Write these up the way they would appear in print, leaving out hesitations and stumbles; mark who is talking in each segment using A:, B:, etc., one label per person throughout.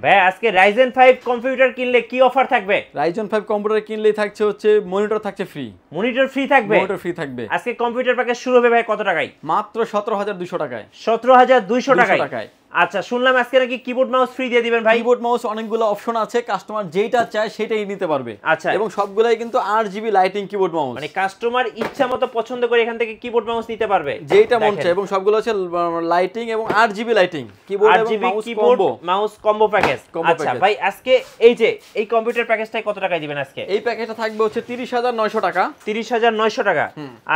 A: ভাই আজকে Ryzen 5 computer কিনলে কি অফার থাকবে?
B: Ryzen 5 কম্পিউটার কিনলেই থাকছে হচ্ছে মনিটর থাকছে ফ্রি।
A: মনিটর ফ্রি থাকবে?
B: মনিটর ফ্রি থাকবে।
A: আজকে কম্পিউটার প্যাকেজ শুরু হবে ভাই কত টাকায়?
B: মাত্র 17200 টাকায়।
A: 17200 টাকায়।
B: 200 টাকায়।
A: আচ্ছা শুনলাম আজকে নাকি কিবোর্ড মাউস ফ্রি দিয়ে দিবেন ভাই।
B: কিবোর্ড মাউস অনেকগুলো অপশন আছে, কাস্টমার যেটা চায় সেটাই নিতে পারবে।
A: আচ্ছা
B: এবং সবগুলাই কিন্তু 8GB লাইটিং কিবোর্ড মাউস,
A: মানে কাস্টমার ইচ্ছা মতো পছন্দ করে এখান থেকে কিবোর্ড মাউস নিতে পারবে
B: যেটা মন চায়। এবং সবগুলো হচ্ছে লাইটিং এবং 8GB লাইটিং কিবোর্ড এবং mouse combo,
A: mouse combo package. আচ্ছা ভাই আজকে এই যে এই কম্পিউটার প্যাকেজটা কত টাকায় দিবেন আজকে?
B: এই প্যাকেজটা থাকবে হচ্ছে 30900 টাকা।
A: 30900 টাকা।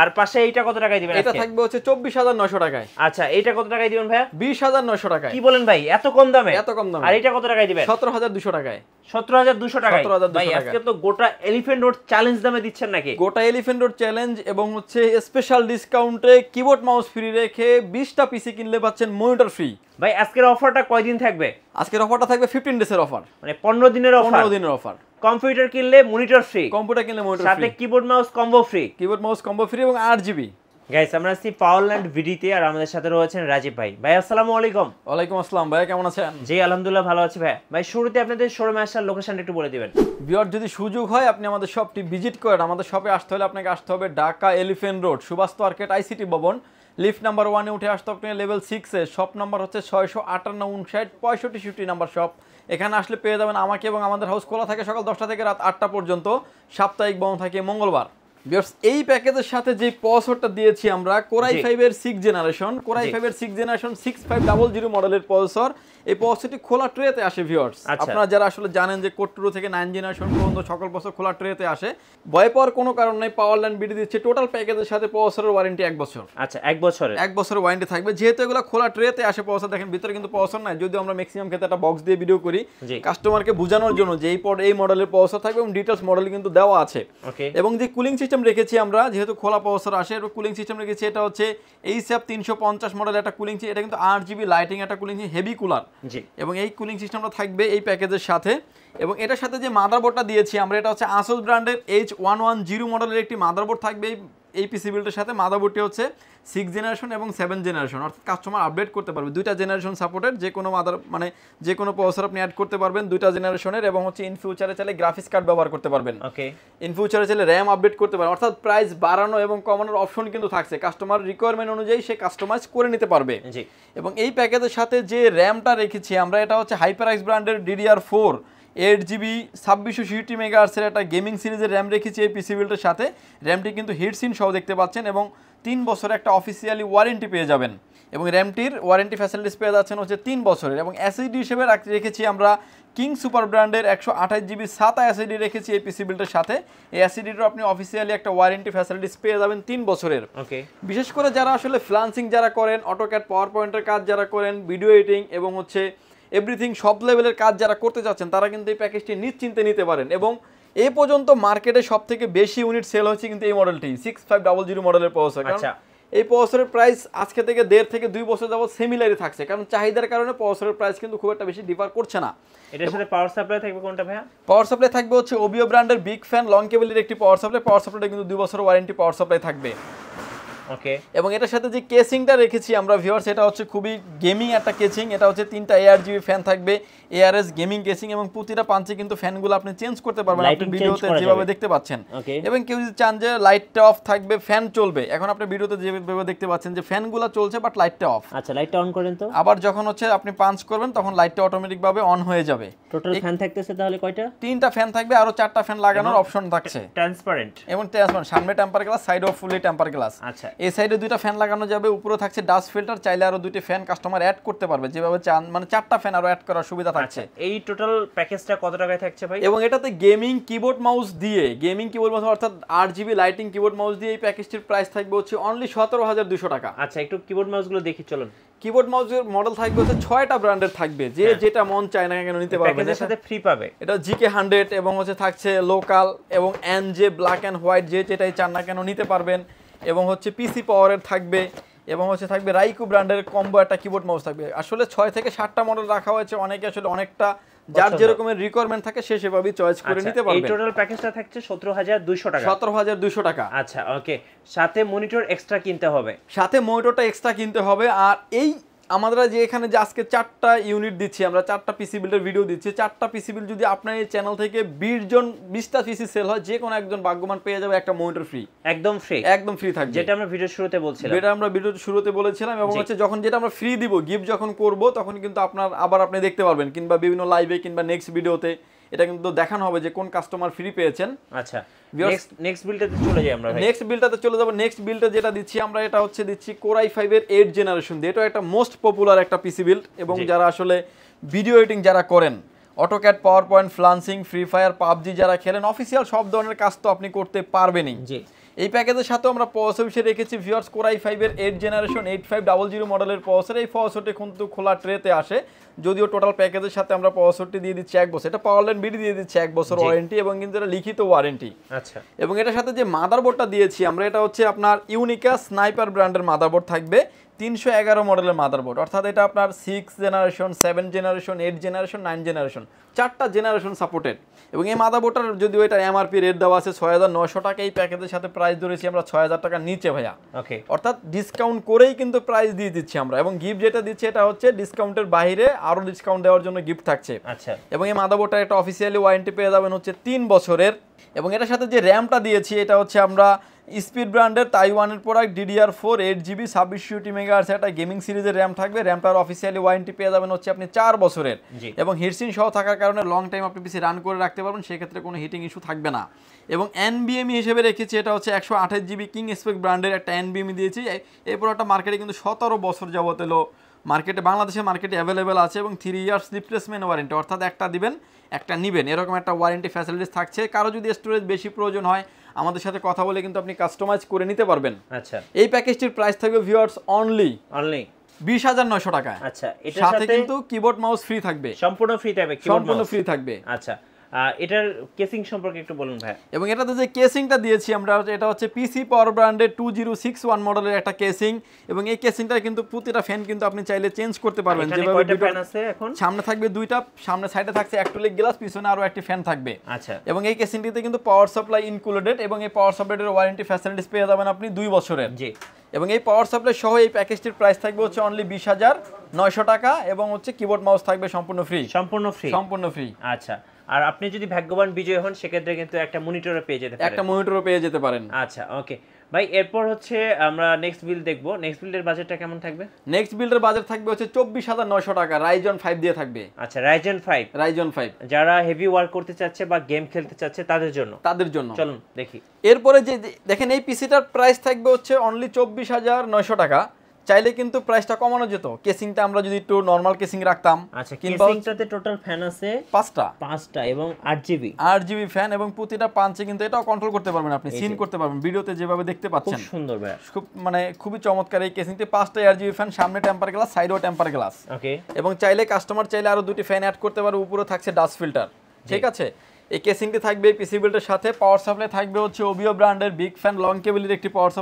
A: আর পাশে এইটা কত টাকায় দিবেন আজকে?
B: এটা থাকবে হচ্ছে 24900 টাকায়।
A: আচ্ছা এইটা কত টাকায় দিবেন ভাইয়া?
B: 20900 টাকায়।
A: কি বলেন ভাই এত কম দামে?
B: এত কম দামে।
A: আর এটা কত টাকায় দিবেন?
B: 17200 টাকায়।
A: 17200 টাকায়।
B: 17200
A: ভাই আজকে তো গোটা এলিফ্যান্ট রোড চ্যালেঞ্জ দামে দিচ্ছেন নাকি?
B: গোটা এলিফ্যান্ট রোড চ্যালেঞ্জ এবং হচ্ছে স্পেশাল ডিসকাউন্টে কিবোর্ড মাউস ফ্রি রেখে 20টা পিসি কিনলে পাচ্ছেন মনিটর ফ্রি।
A: ভাই আজকের অফারটা কয়দিন থাকবে?
B: আজকের অফারটা থাকবে 15 ডেজের অফার,
A: মানে 15 দিনের অফার।
B: 15 দিনের অফার।
A: কম্পিউটার কিনলে মনিটর ফ্রি,
B: কম্পিউটার কিনলে মনিটর ফ্রি,
A: সাথে keyboard mouse combo free.
B: Keyboard mouse combo free এবং 8GB।
A: গাইস আমরা আছি পাওয়ারল্যান্ড ভিডিতে, আর আমাদের সাথে রয়েছেন রাজীব ভাই। ভাই আসসালামু আলাইকুম।
B: ওয়ালাইকুম আসসালাম ভাই, কেমন আছেন?
A: জি আলহামদুলিল্লাহ ভালো আছি ভাই। ভাই শুরুতে আপনাদের শোরুমে আসার লোকেশনটা একটু বলে দিবেন।
B: ভিউয়ার যদি সুযোগ হয় আপনি আমাদের শপটি ভিজিট করেন, আমাদের শপে আসতে হলে আপনাকে আসতে হবে Dhaka elephant road Subhash market ICT ভবন, লিফট নাম্বার 1 এ উঠে আসতে আপনি লেভেল 6 এ। শপ নাম্বার হচ্ছে 6585965 নাম্বার শপ। এখানে আসলে পেয়ে যাবেন আমাকে, এবং আমাদের হাউস খোলা থাকে সকাল 10টা থেকে রাত 8টা পর্যন্ত, সাপ্তাহিক বন্ধ থাকে মঙ্গলবার। ভিউয়ার্স এই প্যাকেজের সাথে যে প্রসেসরটা দিয়েছি আমরা কোরাই 5 এর 6 জেনারেশন, কোরাই 5 এর 6 জেনারেশন 6500 মডেলের প্রসেসর। এই প্রসেসরটি খোলা ট্রেতে আসে ভিউয়ার্স। আপনারা যারা আসলে জানেন যে কোর 2 থেকে 9 জেনারেশন পর্যন্ত সকল প্রসেসর খোলা ট্রেতে আসে, ভয় পাওয়ার কোনো কারণ নাই। পাওয়ারল্যান্ড বিডি দিচ্ছে টোটাল প্যাকেজের সাথে প্রসেসরের ওয়ারেন্টি 1 বছর।
A: আচ্ছা 1 বছরের?
B: 1 বছরের ওয়ারেন্টি থাকবে, যেহেতু এগুলো খোলা ট্রেতে আসে প্রসেসর। দেখেন ভিতরে কিন্তু প্রসেসর নাই, যদিও আমরা ম্যাক্সিমাম ক্ষেত্রে একটা বক্স দিয়ে ভিডিও করি কাস্টমারকে বোঝানোর জন্য যে এই মডেলের প্রসেসর থাকবে, এবং ডিটেইলস মডেল কিন্তু দেওয়া আছে। এবং যে কুলিং সিস্টেম রেখেছি আমরা, যেহেতু খোলা প্রসেসর আসে, এর কুলিং সিস্টেম রেখেছি। এটা হচ্ছে এইচএফ 350 মডেলের একটা কুলিং সিস্টেম। এটা কিন্তু 8GB লাইটিং একটা কুলিং সিস্টেম, হেভি কুলার। এবং এই কুলিং সিস্টেমটা থাকবে এই প্যাকেজের সাথে। এবং এটার সাথে যে মাদারবোর্ডটা দিয়েছি আমরা, এটা হচ্ছে আসুস ব্র্যান্ডের H110 মডেলের একটি মাদারবোর্ড থাকবে এই পিসি বিল্ডের সাথে। মাদারবোর্ডটি হচ্ছে 6 জেনারেশন এবং 7 জেনারেশন, অর্থাৎ কাস্টমার আপডেট করতে পারবে। দুইটা জেনারেশন সাপোর্টেড, যে কোনো যে কোনো প্রসেসর আপনি অ্যাড করতে পারবেন দুইটা জেনারেশনের। এবং হচ্ছে ইন ফিউচারে চাইলে গ্রাফিক্স কার্ড ব্যবহার করতে পারবেন। ইন ফিউচারে চাইলে র্যাম আপডেট করতে পারবেন, অর্থাৎ প্রাইস বাড়ানো এবং কমানোর অপশন কিন্তু থাকছে। কাস্টমার রিকোয়ারমেন্ট অনুযায়ী সে কাস্টমাইজ করে নিতে পারবে। এবং এই প্যাকেজের সাথে যে র্যামটা রেখেছি আমরা, এটা হচ্ছে HyperX ব্র্যান্ডের DDR4 8GB 2660 মেগাহার্টজের একটা গেমিং সিরিজের র্যাম রেখেছি এই পিসি বিল্ডের সাথে। র্যামটি কিন্তু হিটসিন সহ দেখতে পাচ্ছেন, এবং 3 বছরের একটা অফিসিয়ালি ওয়ারেন্টি পেয়ে যাবেন। এবং র্যামটির ওয়ারেন্টি ফ্যাসিলিটিস পেয়ে যাচ্ছেন হচ্ছে 3 বছরের। এবং এসএসডি হিসেবে রেখেছি আমরা কিং সুপার ব্র্যান্ডের 128GB SATA এসএসডি রেখেছি এই পিসি বিল্ডের সাথে। এই এসএসডিটার আপনি অফিসিয়ালি একটা ওয়ারেন্টি ফ্যাসিলিটিস পেয়ে যাবেন 3 বছরের। বিশেষ করে যারা আসলে ফ্রিল্যান্সিং যারা করেন, অটোক্যাড পাওয়ার পয়েন্টের কাজ যারা করেন, ভিডিও এডিটিং এবং হচ্ছে এভরিথিং সব লেভেলের কাজ যারা করতে চাচ্ছেন, তারা কিন্তু এই প্যাকেজটি নিশ্চিন্তে নিতে পারেন। এবং এই পর্যন্ত মার্কেটে সব থেকে বেশি ইউনিট সেল হচ্ছে কিন্তু এই মডেলটি 6500 মডেলের প্রসেসর। কারণ এই প্রসেসরের প্রাইস আজকে থেকে 1.5 থেকে 2 বছর যাবত সিমিলারই থাকছে, কারণ চাহিদার কারণে প্রসেসরের প্রাইস কিন্তু খুব একটা বেশি ডিফার করছে না।
A: এটার সাথে পাওয়ার সাপ্লাই থাকবে কোনটা ভাইয়া?
B: পাওয়ার সাপ্লাই থাকবে হচ্ছে ওবিও ব্র্যান্ডের বিগ ফ্যান লং কেবলের একটি পাওয়ার সাপ্লাই। পাওয়ার সাপ্লাইটা কিন্তু 2 বছর ওয়ারেন্টি পাওয়ার সাপ্লাই থাকবে। এবং এটার সাথে যে কেসিংটা রেখেছি আমরা ভিউয়ার্স, এটা হচ্ছে খুবই গেমিং একটা কেসিং। এটা হচ্ছে 3টা ARGB ফ্যান থাকবে, ARS গেমিং কেসিং, এবং প্রতিটা পাঞ্চে কিন্তু ফ্যানগুলো আপনি চেঞ্জ করতে পারবেন আপনি ভিডিওতে যেভাবে দেখতে পাচ্ছেন। এবং কেউ যদি চান যে লাইটটা অফ থাকবে ফ্যান চলবে, এখন আপনি ভিডিওতে যেভাবে দেখতে পাচ্ছেন যে ফ্যানগুলো চলছে বাট লাইটটা অফ।
A: আচ্ছা লাইটটা অন করেন তো।
B: আবার যখন হচ্ছে আপনি পাঞ্চ করবেন তখন লাইটটা অটোমেটিক ভাবে অন হয়ে যাবে।
A: টোটাল ফ্যান থাকতেছে তাহলে কয়টা?
B: 3টা ফ্যান থাকবে, আরো 4টা ফ্যান লাগানোর অপশন থাকছে।
A: ট্রান্সপারেন্ট এবং
B: ট্রান্সপারেন্ট, সামনে টেম্পার গ্লাস, সাইডে ফুলি টেম্পার গ্লাস।
A: আচ্ছা
B: এই সাইডে 2টা ফ্যান লাগানো যাবে, উপরে থাকছে ডাস্ট ফিল্টার, চাইলে আরো 2টি ফ্যান কাস্টমার অ্যাড করতে পারবে যেভাবে চান, মানে 4টা ফ্যান আরো অ্যাড করার সুবিধা থাকছে।
A: এই টোটাল প্যাকেজটা কত টাকায় থাকছে ভাই?
B: এবং এটাতে গেমিং কিবোর্ড মাউস দিয়ে, গেমিং কিবোর্ড মাউস অর্থাৎ 8GB লাইটিং কিবোর্ড মাউস দিয়ে এই প্যাকেজটির প্রাইস থাকবে হচ্ছে অনলি 17200 টাকা।
A: আচ্ছা একটু কিবোর্ড মাউসগুলো দেখি চলুন।
B: কিবোর্ড মাউসের মডেল থাকবে হচ্ছে 6টা ব্র্যান্ডের থাকবে, যে যেটা মন চায় না কেন নিতে পারবেন।
A: প্যাকেজের সাথে ফ্রি পাবে।
B: এটা GK100 এবং হচ্ছে থাকছে লোকাল এবং এনজে ব্ল্যাক এন্ড হোয়াইট, যে যেটাই চান না কেন নিতে পারবেন। এবং হচ্ছে পিসি পাওয়ারের থাকবে, এবং হচ্ছে থাকবে রাইকু ব্র্যান্ডের কম্বো একটা কিবোর্ড মাউস থাকবে। আসলে 6 থেকে 7টা মডেল রাখা হয়েছে, অনেকে আসলে অনেকটা যার যেরকমের রিকোয়ারমেন্ট থাকে সে সেভাবে চয়েস করে নিতে পারবে।
A: এই টোটাল প্যাকেজটা থাকছে 17200 টাকা।
B: 17200 টাকা।
A: আচ্ছা ওকে, সাথে মনিটর এক্সট্রা কিনতে হবে।
B: সাথে মনিটরটা এক্সট্রা কিনতে হবে। আর এই আমরা যে এখানে যে আজকে 4টা ইউনিট দিচ্ছি, আমরা 4টা পিসি বিল্ডের ভিডিও দিচ্ছি, 4টা পিসি বিল্ড যদি আপনার এই চ্যানেল থেকে 20টা পিসি সেল হয়, যে কোনো একজন ভাগ্যবান পেয়ে যাবে একটা মনিটর ফ্রি,
A: একদম ফ্রি
B: থাকবে,
A: যেটা আমরা ভিডিওর শুরুতে বলছিলাম।
B: এবং হচ্ছে যখন যেটা আমরা ফ্রি দিব, গিফট যখন করব, তখন কিন্তু আপনি দেখতে পারবেন, কিংবা বিভিন্ন লাইভে কিংবা নেক্সট ভিডিওতে এটা কিন্তু দেখানো হবে যে কোন কাস্টমার ফ্রি পেয়েছেন।
A: আচ্ছা, নেক্সট বিল্ডটাতে চলে যাই আমরা।
B: নেক্সট বিল্ডটা যেটা দিচ্ছি আমরা, এটা হচ্ছে দিচ্ছি Core i5 এর 8 জেনারেশন দিয়ে। এটা একটা মোস্ট পপুলার একটা পিসি বিল্ড, এবং যারা আসলে ভিডিও এডিটিং যারা করেন, AutoCAD, power point, freelancing, free fire, PUBG যারা খেলেন, অফিসিয়াল সব ধরনের কাজ তো আপনি করতে পারবেনই। এই প্যাকেজের সাথে আমরা প্রসেসর হিসেবে রেখেছি ভিউয়ার্স Core i5 এর 8 জেনারেশন 8500 মডেলের প্রসেসর। এই প্রসেসরটি কিন্তু খোলা ট্রেতে আসে, যদিও টোটাল প্যাকেজের সাথে আমরা প্রসেসরটি দিয়ে দিচ্ছি 1 বছর। এটা পাওয়ারল্যান্ড বিডি দিয়ে দিচ্ছে 1 বছর ওয়ারেন্টি, এবং কিন্তু এটা লিখিত ওয়ারেন্টি।
A: আচ্ছা,
B: এবং এটার সাথে যে মাদারবোর্ডটা দিয়েছি আমরা, এটা হচ্ছে আপনার ইউনিকা স্নাইপার ব্র্যান্ডের মাদারবোর্ড থাকবে, 311 মডেলের মাদারবোর্ড, অর্থাৎ এটা আপনার 6 জেনারেশন, 7 জেনারেশন, 8 জেনারেশন, 9 জেনারেশন, 4টা জেনারেশন সাপোর্টেড। এবং এই মাদারবোর্ডটার যদিও এটা এমআরপি রেট দেওয়া আছে 6900 টাকা, এই প্যাকেজের সাথে প্রাইস ধরেছি আমরা 6000 টাকার নিচে ভাইয়া।
A: ওকে,
B: অর্থাৎ ডিসকাউন্ট করেই কিন্তু প্রাইস দিয়ে দিচ্ছি আমরা, এবং গিফট যেটা দিচ্ছি এটা হচ্ছে ডিসকাউন্টের বাইরে আরো ডিসকাউন্ট দেওয়ার জন্য গিফট থাকছে।
A: আচ্ছা,
B: এবং এই মাদারবোর্ডটা একটা অফিসিয়ালি ওয়ারেন্টি পেয়ে যাবেন হচ্ছে 3 বছরের। এবং এটার সাথে যে র্যামটা দিয়েছি এটা হচ্ছে আমরা স্পিড ব্র্যান্ডের তাইওয়ানের প্রোডাক্ট DDR4 8GB 2660 মেগাহার্টজ একটা গেমিং সিরিজের র্যাম থাকবে। র্যামটার অফিসিয়ালি ওয়ারেন্টি পেয়ে যাবেন হচ্ছে আপনি 4 বছরের, এবং হিটসিন সহ থাকার কারণে লং টাইম আপনি পিসি রান করে রাখতে পারবেন, সেক্ষেত্রে কোনো হিটিং ইস্যু থাকবে না। এবং NVMe হিসেবে রেখেছি এটা হচ্ছে 128GB কিং স্পেক ব্র্যান্ডের একটা NVMe দিয়েছি। এই প্রোডাক্টটা মার্কেটে কিন্তু 17 বছর যাবত এলো মার্কেটে, বাংলাদেশে মার্কেটে অ্যাভেলেবেল আছে, এবং 3 ইয়ার্স রিপ্লেসমেন্ট ওয়ারেন্টি, অর্থাৎ একটা দিবেন একটা নিবেন, এরকম একটা ওয়ারেন্টি ফ্যাসিলিটিস থাকছে। কারো যদি স্টোরেজ বেশি প্রয়োজন হয় আমাদের সাথে কথা বলে কিন্তু আপনি কাস্টমাইজ করে নিতে পারবেন।
A: আচ্ছা,
B: এই প্যাকেজটির প্রাইস থাকবে ভিউয়ার্স অনলি 20900 টাকা।
A: আচ্ছা, এটার
B: সাথে কিন্তু কিবোর্ড মাউস ফ্রি থাকবে,
A: সম্পূর্ণ ফ্রি থাকবে। আচ্ছা, এটার কেসিং সম্পর্কে একটু বলুন ভাই।
B: এবং এটাতে যে কেসিংটা দিয়েছি আমরা, এটা হচ্ছে পিসি পাওয়ার ব্র্যান্ডের 2061 মডেলের একটা কেসিং, এবং এই কেসিংটা কিন্তু প্রতিটা ফ্যান কিন্তু আপনি চাইলে চেঞ্জ করতে পারবেন।
A: যেভাবে কয়টা ফ্যান আছে এখন?
B: সামনে থাকবে 2টা, সামনে সাইডে থাকছে অ্যাক্রিলিক গ্লাস, পিছনে আরো একটি ফ্যান থাকবে।
A: আচ্ছা, এবং
B: এই কেসিংটিতে কিন্তু পাওয়ার সাপ্লাই ইনক্লুডেড, এবং এই পাওয়ার সাপ্লাইয়ের ওয়ারেন্টি ফ্যাসিলিটিস পেয়ে যাবেন আপনি 2 বছরের। জি, এবং এই পাওয়ার সাপ্লাই সহ এই প্যাকেজটির প্রাইস থাকবে হচ্ছে অনলি 20900 টাকা, এবং হচ্ছে কিবোর্ড মাউস থাকবে সম্পূর্ণ ফ্রি।
A: আচ্ছা, আর আপনি যদি ভাগ্যবান বিজয় হন সেক্ষেত্রে কিন্তু একটা মনিটরও পেয়ে যেতে পারেন। আচ্ছা, ওকে ভাই, এরপর হচ্ছে আমরা নেক্সট বিল্ড দেখবো। নেক্সট বিল্ডের বাজেটটা কেমন থাকবে?
B: নেক্সট বিল্ডের বাজেট থাকবে হচ্ছে 24900 টাকা, Ryzen 5 দিয়ে থাকবে।
A: আচ্ছা, Ryzen 5 যারা হেভি ওয়ার্ক করতে চাচ্ছে বা গেম খেলতে চাচ্ছে তাদের জন্য চলুন দেখি।
B: এরপরে যে দেখেন এই পিসিটার প্রাইস থাকবে হচ্ছে অনলি 24900 টাকা। চাইলে কিন্তু প্রাইসটা কমানো যেত, কেসিংটা আমরা যদি একটু নরমাল কেসিং রাখতাম।
A: আচ্ছা, কেসিংটাতে টোটাল ফ্যান আছে 5টা এবং 8GB
B: ফ্যান, এবং প্রতিটা পাঞ্চে কিন্তু এটাও কন্ট্রোল করতে পারবেন, আপনি সিন করতে পারবেন, ভিডিওতে যেভাবে দেখতে পাচ্ছেন।
A: খুব সুন্দর ভাই,
B: খুবই চমৎকার এই কেসিংটি। 5টা 8GB ফ্যান, সামনে টেম্পার গ্লাস, সাইডেও টেম্পার গ্লাস। ওকে, এবং কাস্টমার চাইলে আরো 2টি ফ্যান অ্যাড করতে পারে, উপরে থাকছে ডাস্ট ফিল্টার। ঠিক আছে, এই কেসিংটি থাকবে পিসি বিল্ডের সাথে। পাওয়ার সাপ্লাই থাকবে হচ্ছে ওবিও ব্র্যান্ডের বিগ ফ্যান লং কেবলের একটি পাওয়ার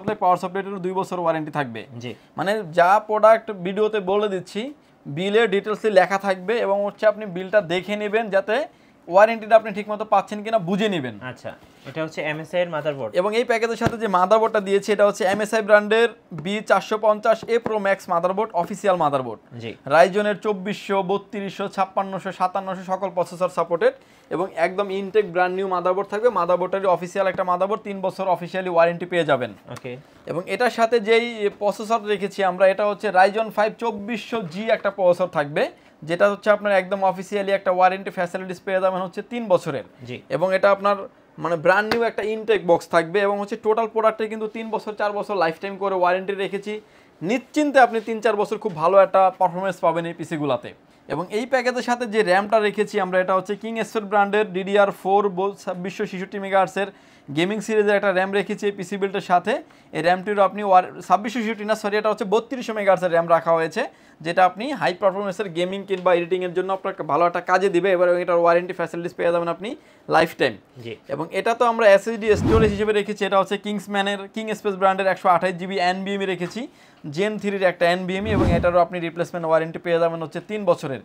B: সাপ্লাইটির 2 বছর ওয়ারেন্টি থাকবে। মানে যা প্রোডাক্ট ভিডিওতে বলে দিচ্ছি বিলের ডিটেলসে লেখা থাকবে, এবং হচ্ছে আপনি বিলটা দেখে নেবেন যাতে ওয়ারেন্টিটা আপনি ঠিকমতো পাচ্ছেন কিনা বুঝে নেবেন।
A: আচ্ছা, এটা হচ্ছে MSI এর মাদারবোর্ড,
B: এবং এই প্যাকেজের সাথে যে মাদারবোর্ডটা দিয়েছে এটা হচ্ছে MSI ব্র্যান্ডের B450A Pro Max motherboard, official motherboard. রাইজনের 2400, 3200, 5600, 5700 সকল প্রসেসর সাপোর্টেড, এবং একদম ইনটেক ব্র্যান্ড নিউ মাদারবোর্ড থাকবে। মাদারবোর্ডটারই অফিসিয়াল একটা মাদারবোর্ড, 3 বছর অফিসিয়ালি ওয়ারেন্টি পেয়ে যাবেন। ওকে, এবং এটার সাথে যেই প্রসেসর রেখেছি আমরা, এটা হচ্ছে Ryzen 5 2400G একটা প্রসেসর থাকবে, যেটা হচ্ছে আপনার একদম অফিসিয়ালি একটা ওয়ারেন্টি ফ্যাসিলিটিস পেয়ে যাবেন হচ্ছে 3 বছরের। এবং এটা আপনার মানে ব্র্যান্ড নিউ একটা ইনটেক বক্স থাকবে, এবং হচ্ছে টোটাল প্রোডাক্টে কিন্তু 3 বছর 4 বছর লাইফ টাইম করে ওয়ারেন্টি রেখেছি। নিশ্চিন্তে আপনি 3-4 বছর খুব ভালো একটা পারফরমেন্স পাবেন এই পিসিগুলোতে। এবং এই প্যাকেজের সাথে যে র্যামটা রেখেছি আমরা, এটা হচ্ছে কিং স্পেক ব্র্যান্ডের DDR4 2660 মেগাহার্টজের গেমিং সিরিজের একটা র্যাম রেখেছি এই পিসি বিল্ডের সাথে। এই র্যামটিরও আপনি 2660 না, সরি, এটা হচ্ছে 3200 মেগাহার্টজের র্যাম রাখা হয়েছে, যেটা আপনি হাই পারফরমেন্সের গেমিং কিংবা এডিটিংয়ের জন্য আপনাকে ভালো একটা কাজে দিবে। এবার এটার ওয়ারেন্টি ফ্যাসিলিটিস পেয়ে যাবেন আপনি লাইফ টাইম। এবং এটা তো আমরা SSD স্টোরেজ হিসেবে রেখেছি, এটা হচ্ছে কিং স্পেস ব্র্যান্ডের 128GB NVMe রেখেছি, Gen 3 এর একটা NVMe, এবং এটারও আপনি রিপ্লেসমেন্ট ওয়ারেন্টি পেয়ে যাবেন হচ্ছে 3 বছরের।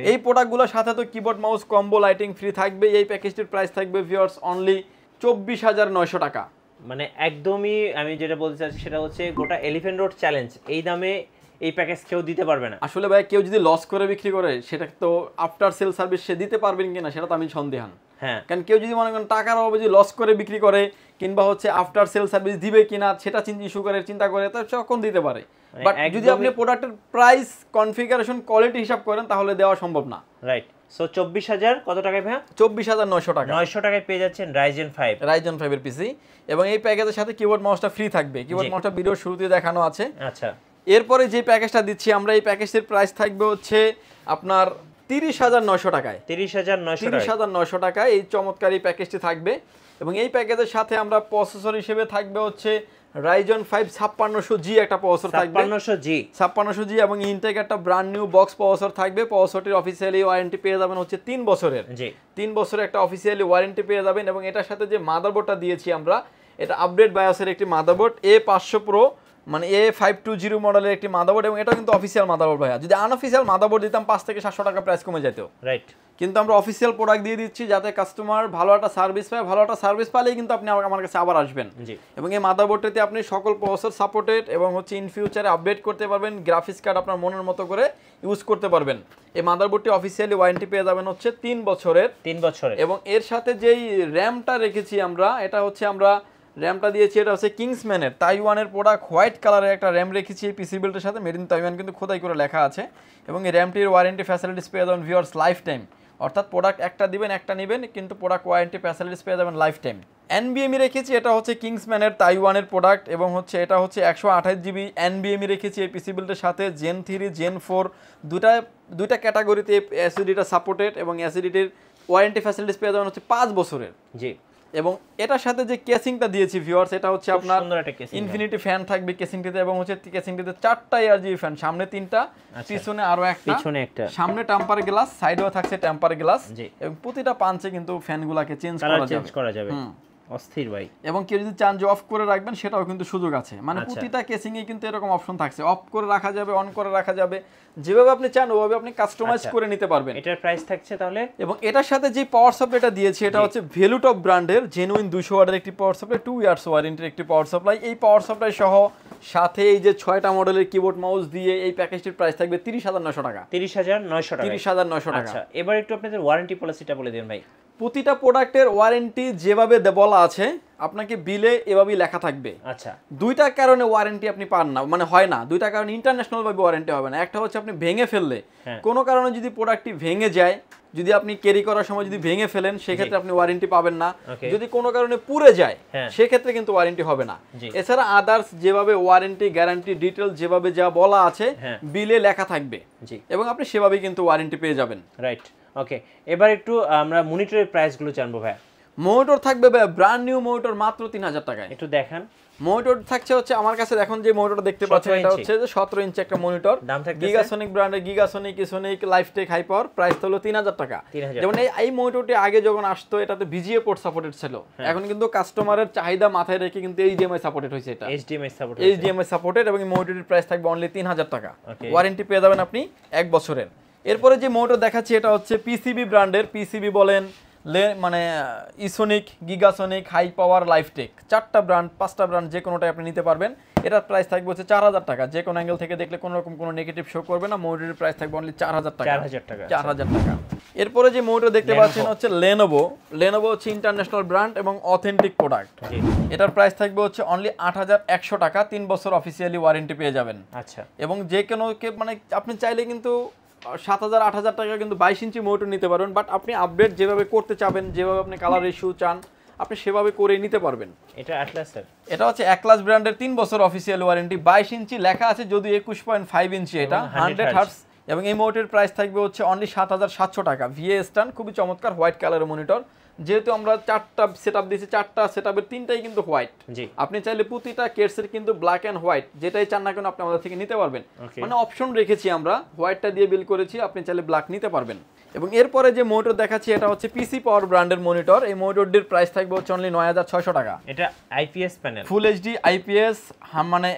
B: এই প্রোডাক্টগুলোর সাথে তো keyboard mouse combo lighting free থাকবে। এই প্যাকেজটির প্রাইস থাকবে ভিউয়ার্স অনলি 24900 টাকা।
A: মানে একদমই আমি যেটা বলতে চাচ্ছি সেটা হচ্ছে গোটা এলিফ্যান্ট রোড চ্যালেঞ্জ এই দামে এই প্যাকেজ কেউ দিতে পারবে না।
B: আসলে ভাই কেউ যদি লস করে বিক্রি করে সেটা তো আফটার সেল সার্ভিস সে দিতে পারবেন কিনা সেটা তো আমি সন্দেহান।
A: হ্যাঁ,
B: কারণ কেউ যদি মনে করেন টাকার অভাবে যদি লস করে বিক্রি করে কিংবা হচ্ছে আফটার সেল সার্ভিস দিবে কিনা সেটা চিন্তা করে তো তখন দিতে পারে। বাট যদি আপনি প্রোডাক্টের প্রাইস কনফিগারেশন কোয়ালিটি হিসাব করেন তাহলে দেওয়া সম্ভব না।
A: রাইট। সো 24,000 কত টাকায় ভাই?
B: 24,900 টাকা।
A: 900 টাকায় পেয়ে যাচ্ছেন Ryzen 5
B: এর পিসি এবং এই প্যাকেজের সাথে কিবোর্ড মাউসটা ফ্রি থাকবে। কিবোর্ড মাউসটা ভিডিওর শুরুতে দেখানো আছে।
A: আচ্ছা,
B: এরপরে যে প্যাকেজটা দিচ্ছি আমরা, এই প্যাকেজের প্রাইস থাকবে হচ্ছে আপনার 30,900 টাকায়। 30,900 টাকায় এই চমৎকার এই প্যাকেজটি থাকবে এবং এই প্যাকেজের সাথে আমরা প্রসেসর হিসেবে থাকবে হচ্ছে Ryzen 5 5600G একটা প্রসেসর থাকবে। 5600G এবং ইনটেক একটা ব্র্যান্ড নিউ বক্স প্রসেসর থাকবে। প্রসেসরটির অফিসিয়ালি ওয়ারেন্টি পেয়ে যাবেন হচ্ছে 3 বছরের। 3 বছরের একটা অফিসিয়ালি ওয়ারেন্টি পেয়ে যাবেন এবং এটার সাথে যে মাদারবোর্ডটা দিয়েছি আমরা, এটা আপডেট বায়োসের একটি মাদারবোর্ড A500 Pro মানে A520 মডেলের একটি মাদারবোর্ড এবং এটা কিন্তু অফিসিয়াল মাদারবোর্ড ভাইয়া। যদি আনঅফিসিয়াল মাদারবোর্ড দিতাম 5 থেকে 700 টাকা প্রাইস কমে যেত। রাইট। কিন্তু আমরা অফিসিয়াল প্রোডাক্ট দিয়ে দিচ্ছি যাতে কাস্টমার ভালো একটা সার্ভিস পায়। ভালো একটা সার্ভিস পালেই কিন্তু আপনি আমার কাছে আবার আসবেন। এবং এই মাদারবোর্ডটিতে আপনি সকল প্রসেসর সাপোর্টেড এবং হচ্ছে ইন ফিউচারে আপডেট করতে পারবেন। গ্রাফিক্স কার্ড আপনার মনের মতো করে ইউজ করতে পারবেন। এই মাদারবোর্ডটি অফিসিয়ালি ওয়ারেন্টি পেয়ে যাবেন হচ্ছে 3 বছরের। এবং এর সাথে যেই র্যামটা রেখেছি আমরা, এটা হচ্ছে আমরা র্যামটা দিয়েছি, এটা হচ্ছে কিংসম্যানের তাইওয়ানের প্রোডাক্ট হোয়াইট কালারের একটা র্যাম রেখেছি এই পিসি বিল্ডের সাথে। মেড ইন তাইওয়ান কিন্তু খোদাই করে লেখা আছে এবং এই র্যামটির ওয়ারেন্টি ফ্যাসিলিটিস পেয়ে যাবেন ভিউয়ার্স লাইফ টাইম। অর্থাৎ প্রোডাক্ট একটা দিবেন একটা নেবেন কিন্তু প্রোডাক্ট ওয়ারেন্টি ফ্যাসিলিটিস পেয়ে যাবেন লাইফ টাইম। NVMe রেখেছি, এটা হচ্ছে কিংসম্যানের তাইওয়ানের প্রোডাক্ট এবং হচ্ছে এটা হচ্ছে 128GB NVMe রেখেছি এই পিসি বিল্ডের সাথে। Gen 3 Gen 4 দুইটা ক্যাটাগরিতে অ্যাসিডিটা সাপোর্টেড এবং অ্যাসিডিটির ওয়ারেন্টি ফ্যাসিলিটিস পেয়ে যাবেন হচ্ছে 5 বছরের। জি। এবং এটার সাথে যে কেসিংটা দিয়েছি ভিউয়ার্স, এটা হচ্ছে আপনার ইনফিনিটি ফ্যান থাকবে কেসিংটিতে এবং হচ্ছে কেসিংটিতে 4টা ARGB ফ্যান, সামনে 3টা, পিছনে আরো একটা, সামনে টেম্পার গ্লাস, সাইডেও থাকছে টেম্পার গ্লাস এবং প্রতিটা পাঞ্চে কিন্তু ফ্যানগুলোকে চেঞ্জ করা যাবে। অস্থির ভাই। এবং কেউ যদি চান যে অফ করে রাখবেন সেটাও কিন্তু সুযোগ আছে। মানে প্রতিটা কেসিং এ কিন্তু এরকম অপশন থাকছে, অফ করে রাখা যাবে, অন করে রাখা যাবে, যেভাবে আপনি চান ওভাবে আপনি কাস্টমাইজ করে নিতে পারবেন।
A: এটার প্রাইস থাকছে তাহলে। এবং
B: এটার সাথে যে পাওয়ার সাপ্লাইটা দিয়েছি এটা হচ্ছে ভ্যালুটপ ব্র্যান্ডের জেনুইন 200 ওয়াটের একটি পাওয়ার সাপ্লাই, 2 ইয়ার্স ওয়ারেন্টির একটি পাওয়ার সাপ্লাই। এই পাওয়ার সাপ্লাই সহ সাথে এই যে 6টা মডেলের কিবোর্ড মাউস দিয়ে এই প্যাকেজটির প্রাইস থাকবে 30,900 টাকা। 30,900 টাকা।
A: আচ্ছা, এবার একটু আপনাদের ওয়ারেন্টি পলিসিটা বলে দিন ভাই।
B: প্রতিটা প্রোডাক্টের ওয়ারেন্টি যেভাবে বলা আছে আপনাকে বিলে এভাবেই লেখা থাকবে। আচ্ছা, দুইটা কারণে ওয়ারেন্টি আপনি পান না, মানে হয় না। দুইটা কারণে ইন্টারন্যাশনাল ভাবে ওয়ারেন্টি হবে না। একটা হচ্ছে আপনি ভেঙে ফেললে, কোনো কারণে যদি প্রোডাক্টটি ভেঙে যায়, যদি আপনি ক্যারি করার সময় যদি ভেঙে ফেলেন সেক্ষেত্রে আপনি ওয়ারেন্টি পাবেন না। যদি কোনো কারণে পুড়ে যায় সেক্ষেত্রে কিন্তু ওয়ারেন্টি হবে না। এছাড়া আদার্স যেভাবে ওয়ারেন্টি গ্যারান্টি ডিটেল যেভাবে যা বলা আছে বিলে লেখা থাকবে এবং আপনি সেভাবেই কিন্তু ওয়ারেন্টি পেয়ে যাবেন। রাইট।
A: ওকে, এবার একটু আমরা মনিটরের প্রাইসগুলো জানবো ভাই।
B: মনিটর থাকবে ভাই ব্র্যান্ড নিউ মনিটর মাত্র 3,000 টাকায়।
A: একটু দেখান।
B: মনিটর থাকছে হচ্ছে আমার কাছে এখন যে মনিটরটা দেখতে পাচ্ছেন এটা হচ্ছে যে 17 ইঞ্চি একটা মনিটর, গিগাসনিক ব্র্যান্ডের গিগাসনিক ইসোনিক লাইফটেক হাইপাওয়ার, প্রাইস হলো 3,000 টাকা। যেমন এই মনিটরটি আগে যখন আসতো এটাতে VGA পোর্ট সাপোর্টেড ছিল, এখন কিন্তু কাস্টমারের চাহিদা মাথায় রেখে কিন্তু HDMI সাপোর্টেড হয়েছে। এটা HDMI সাপোর্টেড এবং এই মনিটরের প্রাইস থাকবে অনলি 3,000 টাকা। ওয়ারেন্টি পেয়ে যাবেন আপনি 1 বছরের। এরপরে যে মনিটর দেখাচ্ছি এটা হচ্ছে PCB ব্র্যান্ডের, PCB বলেন মানে ইসোনিক, গিগাসনিক, হাই পাওয়ার, লাইফটেক, 4টা ব্র্যান্ড 5টা ব্র্যান্ড যে কোনোটাই আপনি নিতে পারবেন। এটার প্রাইস থাকবে হচ্ছে 4,000 টাকা। যে কোনো অ্যাঙ্গেল থেকে দেখলে কোনো রকম কোনো নেগেটিভ শো করবে না। মনিটরের প্রাইস থাকবে অনলি 4,000 টাকা। 4,000 টাকা। এরপরে যে মনিটর দেখতে পাচ্ছেন হচ্ছে লেনোভো হচ্ছে ইন্টারন্যাশনাল ব্র্যান্ড এবং অথেন্টিক প্রোডাক্ট। এটার প্রাইস থাকবে হচ্ছে অনলি 8,100 টাকা। 3 বছর অফিসিয়ালি ওয়ারেন্টি পেয়ে যাবেন। আচ্ছা, এবং যে কোনো মানে আপনি চাইলে কিন্তু 7,000 8,000 টাকা কিন্তু 22 ইঞ্চি মনিটর নিতে পারবেন। বাট আপনি আপডেট যেভাবে করতে চাবেন, যেভাবে আপনি কালার রেশিও চান আপনি সেভাবে করে নিতে পারবেন।
A: এটা অ্যাটলাসের,
B: এটা হচ্ছে অ্যাটলাস ব্র্যান্ডের 3 বছর অফিসিয়াল ওয়ারেন্টি। 22 ইঞ্চি লেখা আছে যদিও 21.5 ইঞ্চি, এটা 100 হার্টজ এবং এই মনিটরের প্রাইস থাকবে হচ্ছে অনলি 7,700 টাকা। VA স্ট্যান্ড, খুবই চমৎকার হোয়াইট কালারের মনিটর। যেহেতু আমরা 4টা সেটআপ দিয়েছি, 4টা সেটআপের 3টাই কিন্তু হোয়াইট। আপনি চাইলে প্রতিটা কেটসের কিন্তু ব্ল্যাক এন্ড হোয়াইট যেটাই চান না কেন আপনি আমাদের থেকে নিতে পারবেন। মানে অপশন রেখেছি আমরা, হোয়াইটটা দিয়ে বিল করেছি, আপনি চাইলে ব্ল্যাক নিতে পারবেন। এবং এরপরে যে মনিটর দেখাচ্ছি এটা হচ্ছে PC পাওয়ার ব্র্যান্ডের মনিটর। এই মনিটরটির প্রাইস থাকবে হচ্ছে অনলি 9,600 টাকা।
A: এটা IPS প্যানেল,
B: ফুল HD IPS, মানে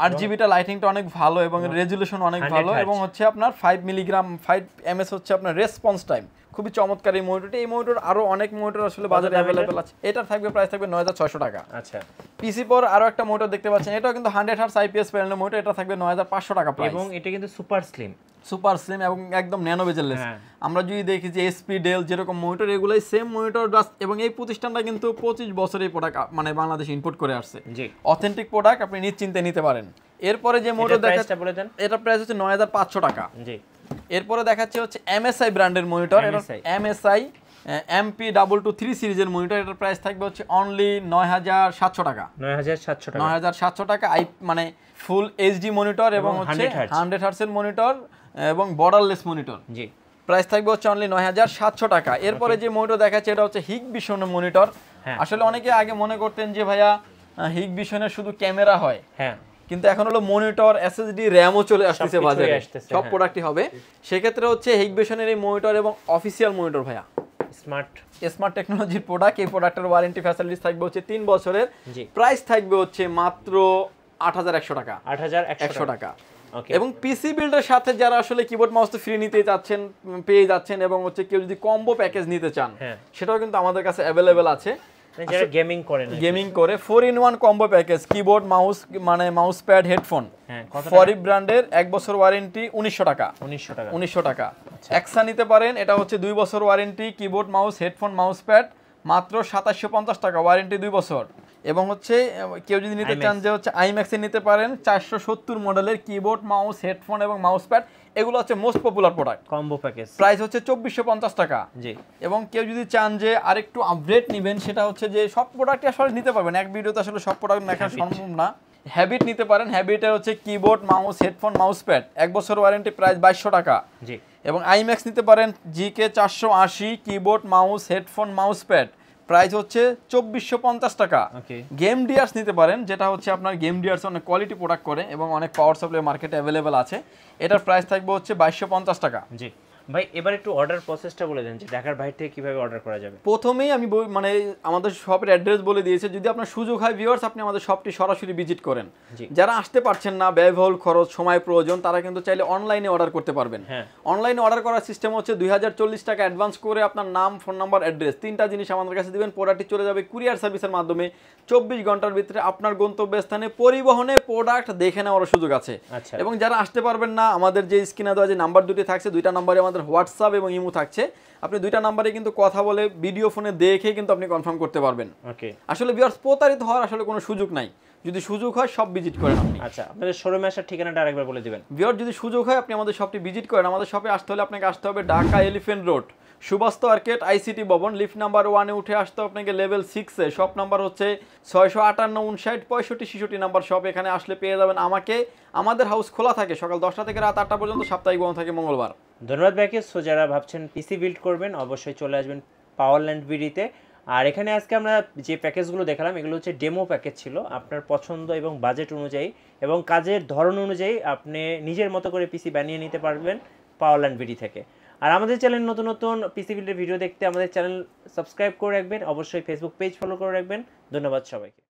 B: 8GB টা লাইটিংটা অনেক ভালো এবং রেজুলেশন অনেক ভালো এবং হচ্ছে আপনার 5 মিলিগ্রাম 5 ms হচ্ছে আপনার রেসপন্স টাইম, খুবই চমৎকার এই মনিটরটি। এই মনিটর আরো অনেক মনিটর আসলে বাজারে अवेलेबल আছে। এটার প্রাইস থাকবে 9600 টাকা।
A: আচ্ছা,
B: পিসি পর আরো একটা মনিটর দেখতে পাচ্ছেন, এটাও কিন্তু 100 Hz IPS প্যানেলের মনিটর, এটা থাকবে 9500 টাকা প্রাইস।
A: এবং এটা কিন্তু সুপার স্লিম
B: এবং একদম ন্যানো বেজেললেস। আমরা যদি দেখি যে এসপি ডেল যেরকম মনিটর, এগুলাই সেম মনিটর এবং এই প্রতিষ্ঠানটা কিন্তু 25 বছর এই প্রোডাক্ট মানে বাংলাদেশে ইম্পোর্ট করে আসছে।
A: জি,
B: অথেন্টিক প্রোডাক্ট, আপনি নিশ্চিন্তে নিতে পারেন। এরপরে যে মনিটর দেখাচ্ছি
A: বলে দেন,
B: এটা প্রাইস হচ্ছে 9500 টাকা।
A: জি।
B: এরপরে দেখাচ্ছি হচ্ছে MSI ব্র্যান্ডের মনিটর, এটা MSI MP223 সিরিজের মনিটর, এটার প্রাইস থাকবে হচ্ছে অনলি 9700 টাকা। 9700 টাকা মানে ফুল এইচডি মনিটর এবং হচ্ছে 100 Hz এর মনিটর এবং বর্ডারলেস মনিটর।
A: জি,
B: প্রাইস থাকবে হচ্ছে অনলি 9700 টাকা। এরপরে যে মনিটর দেখাচ্ছে এটা হচ্ছে হিগবিশনের মনিটর। আসলে অনেকে আগে মনে করতেন যে ভাইয়া হিগবিশনের শুধু ক্যামেরা হয়, হ্যাঁ, কিন্তু এখন হলো মনিটর, এসএসডি, র‍্যামও চলে আসছে বাজারে, সব প্রোডাক্টই হবে। সেক্ষেত্রে হচ্ছে হিগবিশনের এই মনিটর এবং অফিসিয়াল মনিটর ভাইয়া স্মার্ট টেকনোলজির প্রোডাক্ট। এই প্রোডাক্টের ওয়ারেন্টি ফ্যাসিলিটিস থাকবে হচ্ছে 3 বছরের। প্রাইস থাকবে হচ্ছে মাত্র 8100 টাকা। 8100 টাকা। এবং পিসি বিল্ডের সাথে যারা আসলে কিবোর্ড মাউস তো ফ্রি নিতে চাচ্ছেন, পেয়ে যাচ্ছেন, এবং হচ্ছে কেউ যদি কম্বো প্যাকেজ নিতে চান সেটাও কিন্তু আমাদের কাছে অ্যাভেলেবেল আছে।
A: যারা গেমিং করে
B: 4-in-1 combo package, keyboard, mouse মানে মাউস প্যাড, হেডফোন, ফরিব ব্র্যান্ডের 1 বছর ওয়ারেন্টি 1900 টাকা। 1900 টাকা। এক্সা নিতে পারেন, এটা হচ্ছে 2 বছর warranty, keyboard, mouse, headphone, mouse pad মাত্র 2750 টাকা, ওয়ারেন্টি 2 বছর। এবং হচ্ছে কেউ যদি নিতে চান যে হচ্ছে আইম্যাক্স এর নিতে পারেন 470 মডেলের কিবোর্ড, মাউস, হেডফোন এবং মাউস প্যাড, এগুলো হচ্ছে most popular product,
A: combo package,
B: price হচ্ছে 2450 টাকা। জি। এবং কেউ যদি চান যে আরেকটু আপগ্রেড নেবেন, সেটা হচ্ছে যে সব প্রোডাক্টই আসলে নিতে পারবেন, এক ভিডিওতে আসলে সব প্রোডাক্ট দেখা সম্ভব না। হ্যাবিট নিতে পারেন, হ্যাবিটের হচ্ছে keyboard, mouse, headphone, mouse pad 1 বছর ওয়ারেন্টি, প্রাইস 2200 টাকা। জি। এবং আইম্যাক্স নিতে পারেন, GK 480, keyboard, mouse, headphone, mouse pad, price হচ্ছে 2450 টাকা। গেম ডিয়ার্স নিতে পারেন, যেটা হচ্ছে আপনার গেম ডিয়ার্স অনেক কোয়ালিটি প্রোডাক্ট করে এবং অনেক পাওয়ার সাপ্লাই মার্কেটে অ্যাভেলেবেল আছে। এটার প্রাইস থাকবে হচ্ছে 2250 টাকা। জি
A: ভাই, এবার একটু অর্ডার প্রসেসটা বলে দেন যে ঢাকার বাইরে থেকে কিভাবে অর্ডার করা যাবে।
B: প্রথমেই আমি মানে আমাদের শপের অ্যাড্রেস বলে দিয়েছে, যদি আপনার সুযোগ হয় ভিউয়ার্স আপনি আমাদের শপটি সরাসরি ভিজিট করেন। যারা আসতে পারছেন না, ব্যয়বহুল খরচ, সময় প্রয়োজন, তারা কিন্তু চাইলে অনলাইনে অর্ডার করতে পারবেন। অনলাইনে অর্ডার করার সিস্টেম হচ্ছে 2040 টাকা অ্যাডভান্স করে আপনার নাম, ফোন নাম্বার, অ্যাড্রেস, 3টা জিনিস আমাদের কাছে দিবেন, প্রোডাক্টটি চলে যাবে কুরিয়ার সার্ভিসের মাধ্যমে। 24 ঘন্টার ভিতরে আপনার গন্তব্যস্থানে পরিবহনে প্রোডাক্ট দেখে নেওয়ার সুযোগ আছে। এবং যারা আসতে পারবেন না, আমাদের যে স্ক্রিনে দেওয়া যে নাম্বার দুটি থাকছে, 2টা নাম্বারে আমাদের হোয়াটসঅ্যাপ এবং ইমো থাকছে, আপনি 2টা নাম্বারে কিন্তু কথা বলে ভিডিও ফোনে দেখে কিন্তু আপনি কনফার্ম করতে পারবেন। আসলে ভিউয়ার্স প্রতারিত হওয়ার আসলে কোনো সুযোগ নাই, যদি সুযোগ হয় সব ভিজিট করেন আপনি।
A: আচ্ছা, আপনাদের শোরুমে আসার ঠিকানাটা আরেকবার বলে দিবেন।
B: ভিউয়ার যদি সুযোগ হয় আপনি আমাদের শপটি ভিজিট করেন, আমাদের শপে আসতে হলে আপনাকে আসতে হবে Dhaka elephant road, Subastu arcade, ICT ভবন, লিফট নাম্বার 1-এ উঠে আসতে আপনাকে লেভেল 6-এ, শপ নাম্বার হচ্ছে 658 59 65 66 নাম্বার শপ। এখানে আসলে পেয়ে যাবেন আমাকে। আমাদের হাউস খোলা থাকে সকাল 10টা থেকে রাত 8টা পর্যন্ত, সাপ্তাহিক বন্ধ থাকে মঙ্গলবার।
A: ধন্যবাদ ভাইকে। সো যারা ভাবছেন পিসি বিল্ড করবেন অবশ্যই চলে আসবেন পাওয়ারল্যান্ড বিডিতে। আর এখানে আজকে আমরা যে প্যাকেজগুলো দেখালাম এগুলো হচ্ছে ডেমো প্যাকেজ ছিল, আপনার পছন্দ এবং বাজেট অনুযায়ী এবং কাজের ধরন অনুযায়ী আপনি নিজের মতো করে পিসি বানিয়ে নিতে পারবেন পাওয়ারল্যান্ড বিডি থেকে। আর আমাদের চ্যানেল নতুন নতুন পিসি বিল্ডের ভিডিও দেখতে আমাদের চ্যানেল সাবস্ক্রাইব করে রাখবেন, অবশ্যই ফেসবুক পেজ ফলো করে রাখবেন। ধন্যবাদ সবাইকে।